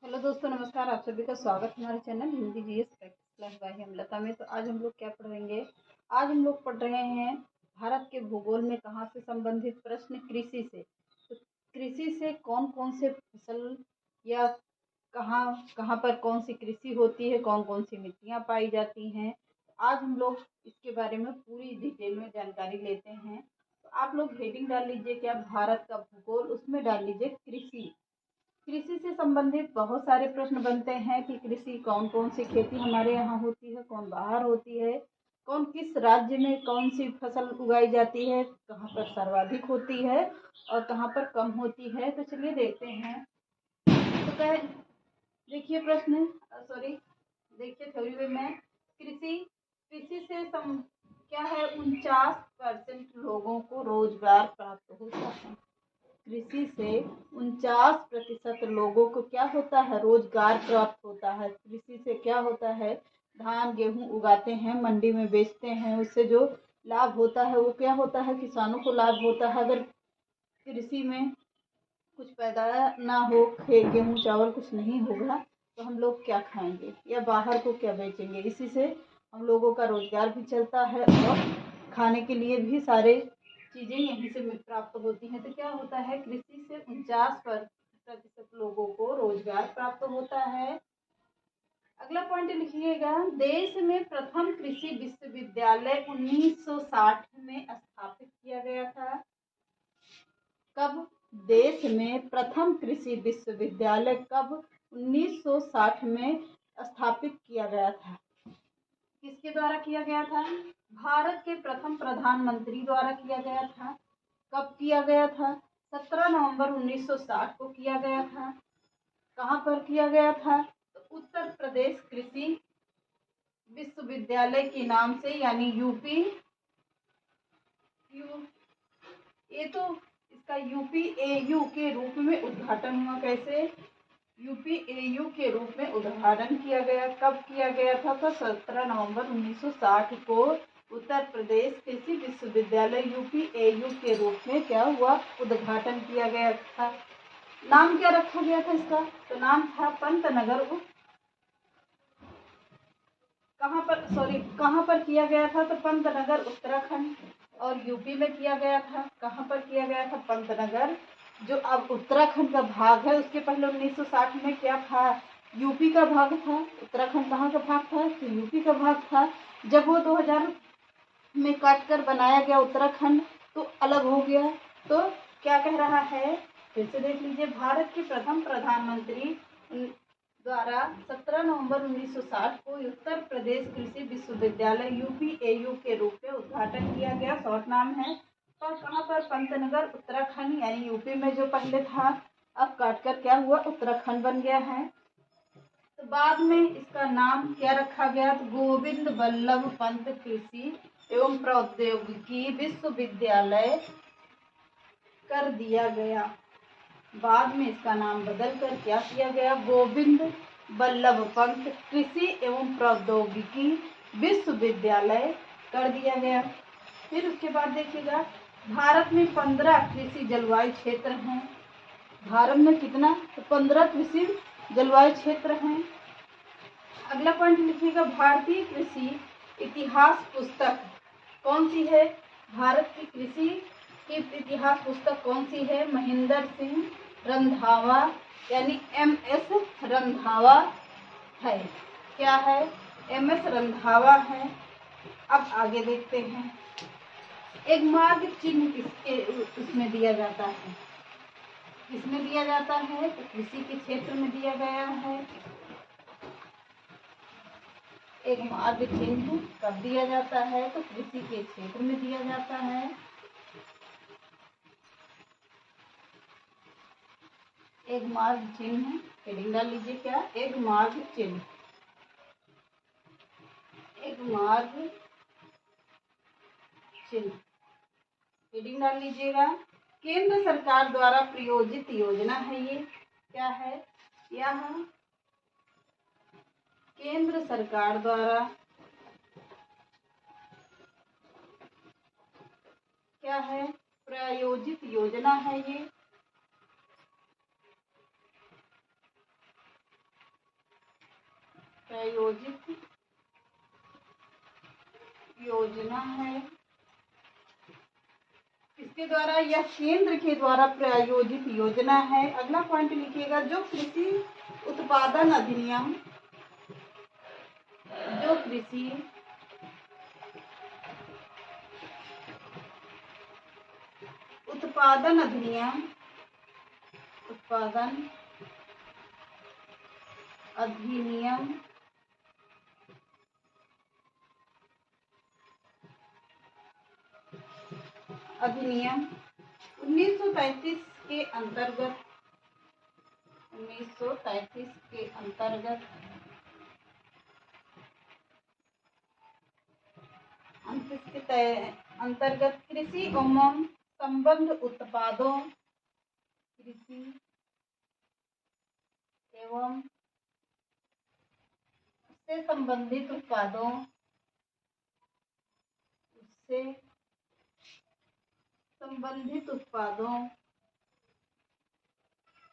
Hello दोस्तों, नमस्कार। आप सभी का स्वागत है हमारे channel Hindi GS practice class by Hemlata में। तो आज हम लोग क्या पढ़ेंगे? आज हम लोग पढ़ रहे हैं भारत के भूगोल में कहाँ से संबंधित प्रश्न, कृषि से। तो कृषि से कौन कौन से फसल या कहाँ कहाँ पर कौन सी कृषि होती है, कौन कौन सी मिट्टियाँ पाई जाती हैं। आज हम लोग इसके बारे में पूरी डिटेल में जानकारी लेते हैं। तो आप लोग हेडिंग डाल लीजिए क्या, भारत का भूगोल, उसमें डाल लीजिए कृषि। कृषि से संबंधित बहुत सारे प्रश्न बनते हैं कि कृषि कौन कौन सी खेती हमारे यहाँ होती है, कौन बाहर होती है, कौन किस राज्य में कौन सी फसल उगाई जाती है, कहाँ पर सर्वाधिक होती है और कहाँ पर कम होती है। तो चलिए देखते हैं। तो कह देखिए प्रश्न, सॉरी, देखिए थ्योरी में कृषि कृषि से क्या है, 49% लोगों को रोजगार प्राप्त होता है। कृषि से 49% लोगों को क्या होता है, रोजगार प्राप्त होता है। कृषि से क्या होता है, धान गेहूं उगाते हैं, मंडी में बेचते हैं, उससे जो लाभ होता है वो क्या होता है, किसानों को लाभ होता है। अगर कृषि में कुछ पैदा ना हो, गेहूं चावल कुछ नहीं होगा तो हम लोग क्या खाएंगे या बाहर को क्या बेचेंगे। इसी से हम लोगों का रोजगार भी चलता है और खाने के लिए भी सारे चीजें यहीं से प्राप्त होती हैं। तो क्या होता है, कृषि से 49% लोगों को रोजगार प्राप्त होता है। अगला पॉइंट लिखिएगा, देश में प्रथम कृषि विश्वविद्यालय 1960 में स्थापित किया गया था। कब? देश में प्रथम कृषि विश्वविद्यालय कब? 1960 में स्थापित किया गया था। किसके द्वारा किया गया था? भारत के प्रथम प्रधानमंत्री द्वारा किया गया था। कब किया गया था? 17 नवंबर 1960 को किया गया था। कहाँ पर किया गया था? तो उत्तर प्रदेश कृषि विश्वविद्यालय के नाम से, यानी यूपी ये तो इसका यूपीएयू के रूप में उद्घाटन हुआ। कैसे? यूपीएयू के रूप में उद्घाटन किया गया। कब किया गया था? तो 17 नवंबर 1960 को उत्तर प्रदेश कृषि विश्वविद्यालय यूपीएयू के रूप में क्या हुआ, उद्घाटन किया गया था। नाम क्या रखा गया था इसका? तो नाम था पंतनगर। कहाँ पर किया गया था? तो पंतनगर उत्तराखंड। और यूपी में किया गया था। कहाँ पर किया गया था? पंतनगर, जो अब उत्तराखंड का भाग है। उसके पहले 1960 में क्या था, यूपी का भाग था। उत्तराखंड कहाँ का भाग था? तो यूपी का भाग था। जब वो 2000 में काट कर बनाया गया उत्तराखंड, तो अलग हो गया। तो क्या कह रहा है, फिर से देख लीजिए, भारत के प्रथम प्रधानमंत्री द्वारा 17 नवंबर 1960 को उत्तर प्रदेश कृषि विश्वविद्यालय यूपीएयू के रूप में उद्घाटन किया गया। शॉर्ट नाम है। और कहाँ पर? पंतनगर उत्तराखंड, यानी यूपी में जो पहले था, अब काटकर क्या हुआ, उत्तराखंड बन गया है। तो बाद में इसका नाम क्या रखा गया? तो गोविंद बल्लभ पंत कृषि एवं प्रौद्योगिकी विश्वविद्यालय कर दिया गया। बाद में इसका नाम बदलकर क्या किया गया, गोविंद बल्लभ पंत कृषि एवं प्रौद्योगिकी विश्वविद्यालय कर दिया गया। फिर उसके बाद देखिएगा, भारत में 15 कृषि जलवायु क्षेत्र हैं। भारत में कितना? तो 15 कृषि जलवायु क्षेत्र हैं। अगला पॉइंट लिखिएगा, भारतीय कृषि इतिहास पुस्तक कौन सी है? भारत की कृषि की इतिहास पुस्तक कौन सी है? महेंद्र सिंह रंधावा, यानी MS रंधावा है। क्या है? MS रंधावा है। अब आगे देखते हैं, एक मार्ग चिन्ह किसके उसमें दिया जाता है? किसमें दिया जाता है? तो कृषि के क्षेत्र में दिया गया है। एक मार्ग चिन्ह कब दिया जाता है? तो कृषि के क्षेत्र में दिया जाता है। एक मार्ग चिन्ह, हेडिंग डाल लीजिए क्या, एक मार्ग चिन्ह। एक मार्ग चिन्ह, हेडिंग डाल लीजिएगा। केंद्र सरकार द्वारा प्रायोजित योजना है ये। क्या है? यह केंद्र सरकार द्वारा क्या है, प्रायोजित योजना है ये। प्रायोजित योजना है। इसके द्वारा, यह केंद्र के द्वारा प्रायोजित योजना है। अगला पॉइंट लिखिएगा, जो कृषि उत्पादन अधिनियम, जो कृषि उत्पादन अधिनियम, उत्पादन अधिनियम अधिनियम 1933 के अंतर्गत, 1933 के अंतर्गत कृषि एवं संबद्ध उत्पादों, कृषि एवं उससे संबंधित उत्पादों, उससे संबंधित उत्पादों,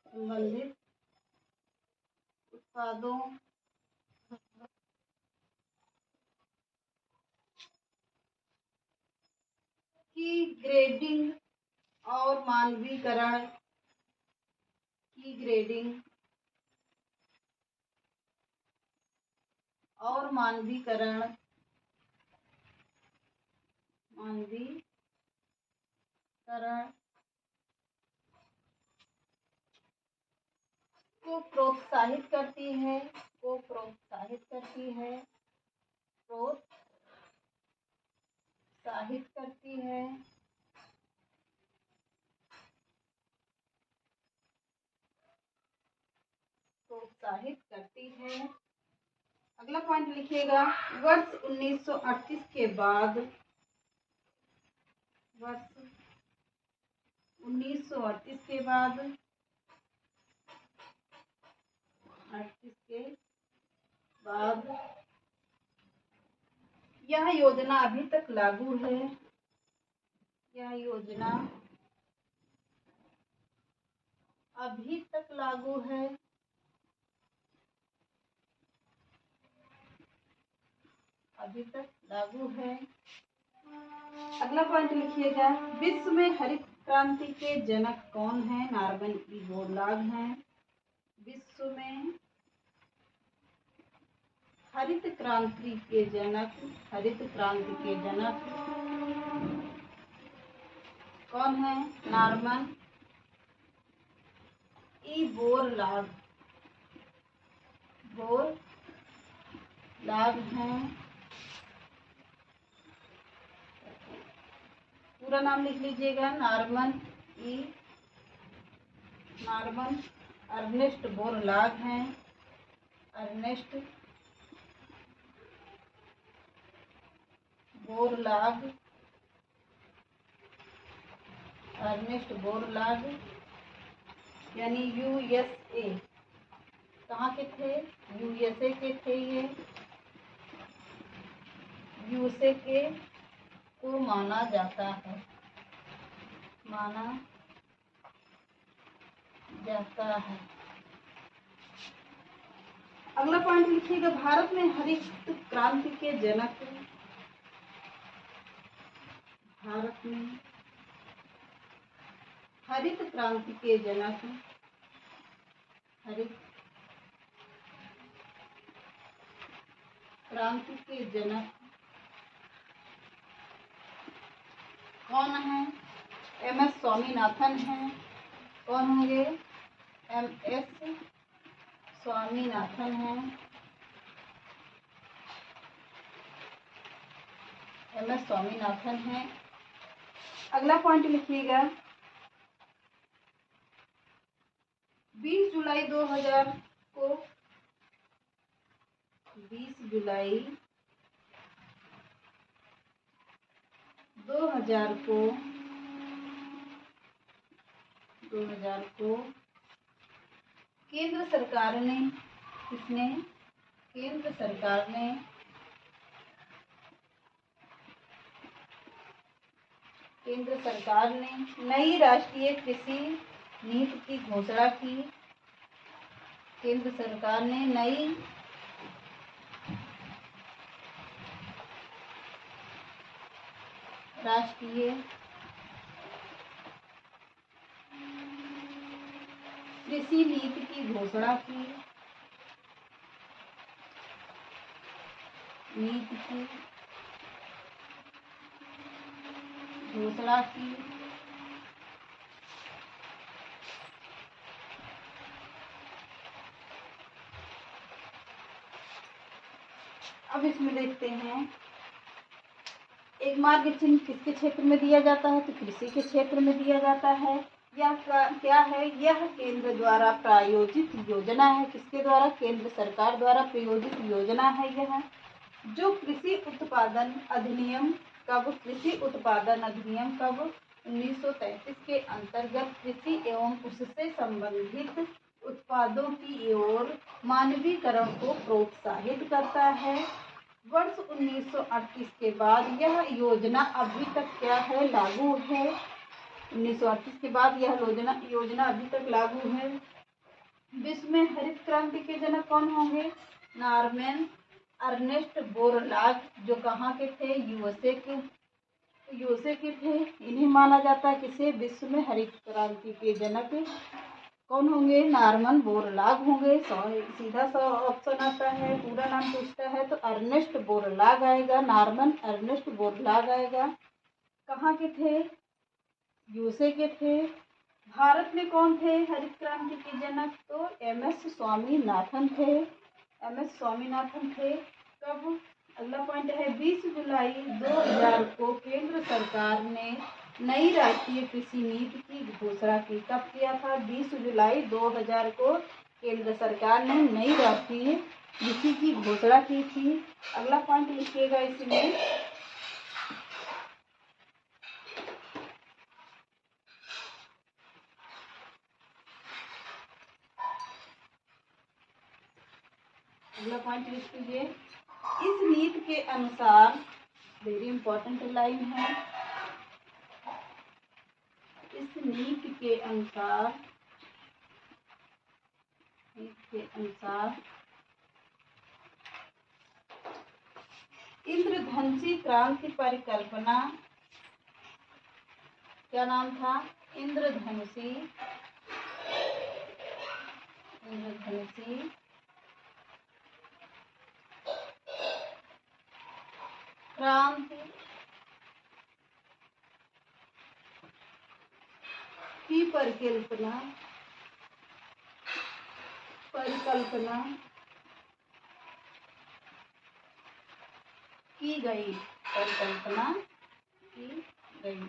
संबंधित उत्पादों की ग्रेडिंग और मानवीकरण, की ग्रेडिंग और मानवीकरण, को प्रोत्साहित करती है, को प्रोत्साहित करती है, प्रोत्साहित करती है, प्रोत्साहित करती है। अगला पॉइंट लिखिएगा, वर्ष 1938 के बाद, वर्ष 1938 के बाद, 38 के बाद यह योजना अभी तक लागू है, यह योजना अभी तक लागू है। अभी तक लागू है। अगला पॉइंट लिखिएगा, विश्व में हरित क्रांति के जनक कौन है? नॉर्मन ई बोरलॉग हैं। विश्व में हरित क्रांति के जनक, हरित क्रांति के जनक कौन है? नॉर्मन ई बोरलॉग, बोरलॉग हैं। पूरा नाम लिख लीजिएगा, नॉर्मन अर्नेस्ट बोरलॉग हैं। अर्नेस्ट बोरलॉग, अर्नेस्ट बोरलॉग यानी यूएसए, कहाँ के थे? यूएसए के थे ये। यूएसए के को माना जाता है, माना जाता है। अगला पॉइंट लिखिएगा, भारत में हरित क्रांति के जनक, भारत में हरित क्रांति के जनक, हरित क्रांति के जनक कौन है? एम.एस. स्वामीनाथन हैं। कौन होंगे? एम.एस. स्वामीनाथन हैं। एम.एस. स्वामीनाथन हैं। अगला पॉइंट लिखिएगा, 20 जुलाई 2000 को, 20 जुलाई 2000 को केंद्र सरकार ने, किसने? केंद्र सरकार ने नई राष्ट्रीय कृषि नीति की घोषणा की। केंद्र सरकार ने नई राष्ट्रीय कृषि नीति की घोषणा की। नीति की घोषणा की। अब इसमें देखते हैं, एक मार्ग चिन्ह किसके क्षेत्र में दिया जाता है, तो कृषि के क्षेत्र में दिया जाता है। यह क्या है, यह केंद्र द्वारा प्रायोजित योजना है। किसके द्वारा, केंद्र सरकार द्वारा प्रायोजित योजना है यह। जो कृषि उत्पादन अधिनियम कृषि उत्पादन अधिनियम 1933 के अंतर्गत कृषि एवं उससे संबंधित उत्पादों की ओर मानवीकरण को प्रोत्साहित करता है। वर्ष 1938 के बाद यह योजना अभी तक क्या है, लागू है। 1938 के बाद यह योजना अभी तक लागू है। विश्व में हरित क्रांति के जनक कौन होंगे, नॉर्मन अर्नेस्ट बोरलाग, जो कहाँ के थे, यूएसए के थे। इन्हें माना जाता है किसे, विश्व में हरित क्रांति के जनक कौन होंगे, नॉर्मन बोरलाग होंगे। सीधा सा ऑप्शन आता है, पूरा नाम पूछता है तो अर्नेस्ट बोरलाग आएगा, नॉर्मन अर्नेस्ट बोरलाग आएगा। कहाँ के थे, यूएसए के थे। भारत में कौन थे हरित क्रांति के जनक, तो एमएस स्वामीनाथन थे। एमएस स्वामीनाथन थे। कब, अगला पॉइंट है 20 जुलाई 2000 को केंद्र सरकार ने नई राष्ट्रीय कृषि नीति की घोषणा की। कब किया था, 20 जुलाई 2000 को केंद्र सरकार ने नई राष्ट्रीय नीति की घोषणा की थी। अगला पॉइंट लिखिएगा इसमें, अगला पॉइंट लिख लीजिए। इस नीति के अनुसार, वेरी इंपॉर्टेंट लाइन है, इस नीति के अनुसार इंद्रधनुषी क्रांति परिकल्पना, क्या नाम था, इंद्रधनुषी क्रांति की परिकल्पना की गई।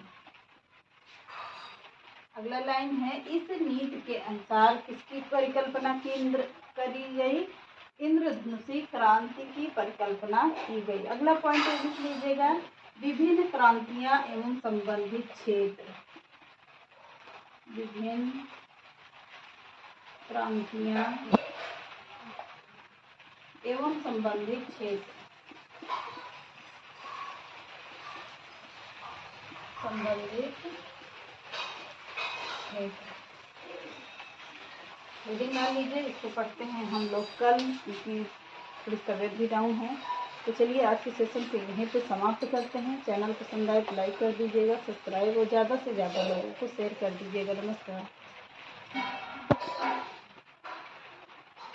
अगला लाइन है, इस नीति के अनुसार किसकी परिकल्पना करी गई, इंद्रधनुषी क्रांति की परिकल्पना की गई। अगला पॉइंट लिख लीजिएगा, विभिन्न क्रांतियां एवं संबंधित क्षेत्र। विभिन्न क्रांतियां एवं संबंधित क्षेत्र। हेडिंग मान लीजिए, इसको पढ़ते हैं हम लोग कल, क्योंकि थोड़ी तबीयत भी डाउन है। तो चलिए आज के सेशन को यहीं पे समाप्त करते हैं। चैनल पसंद आए तो लाइक कर दीजिएगा, सब्सक्राइब और ज़्यादा से ज़्यादा लोगों को शेयर कर दीजिएगा। नमस्कार।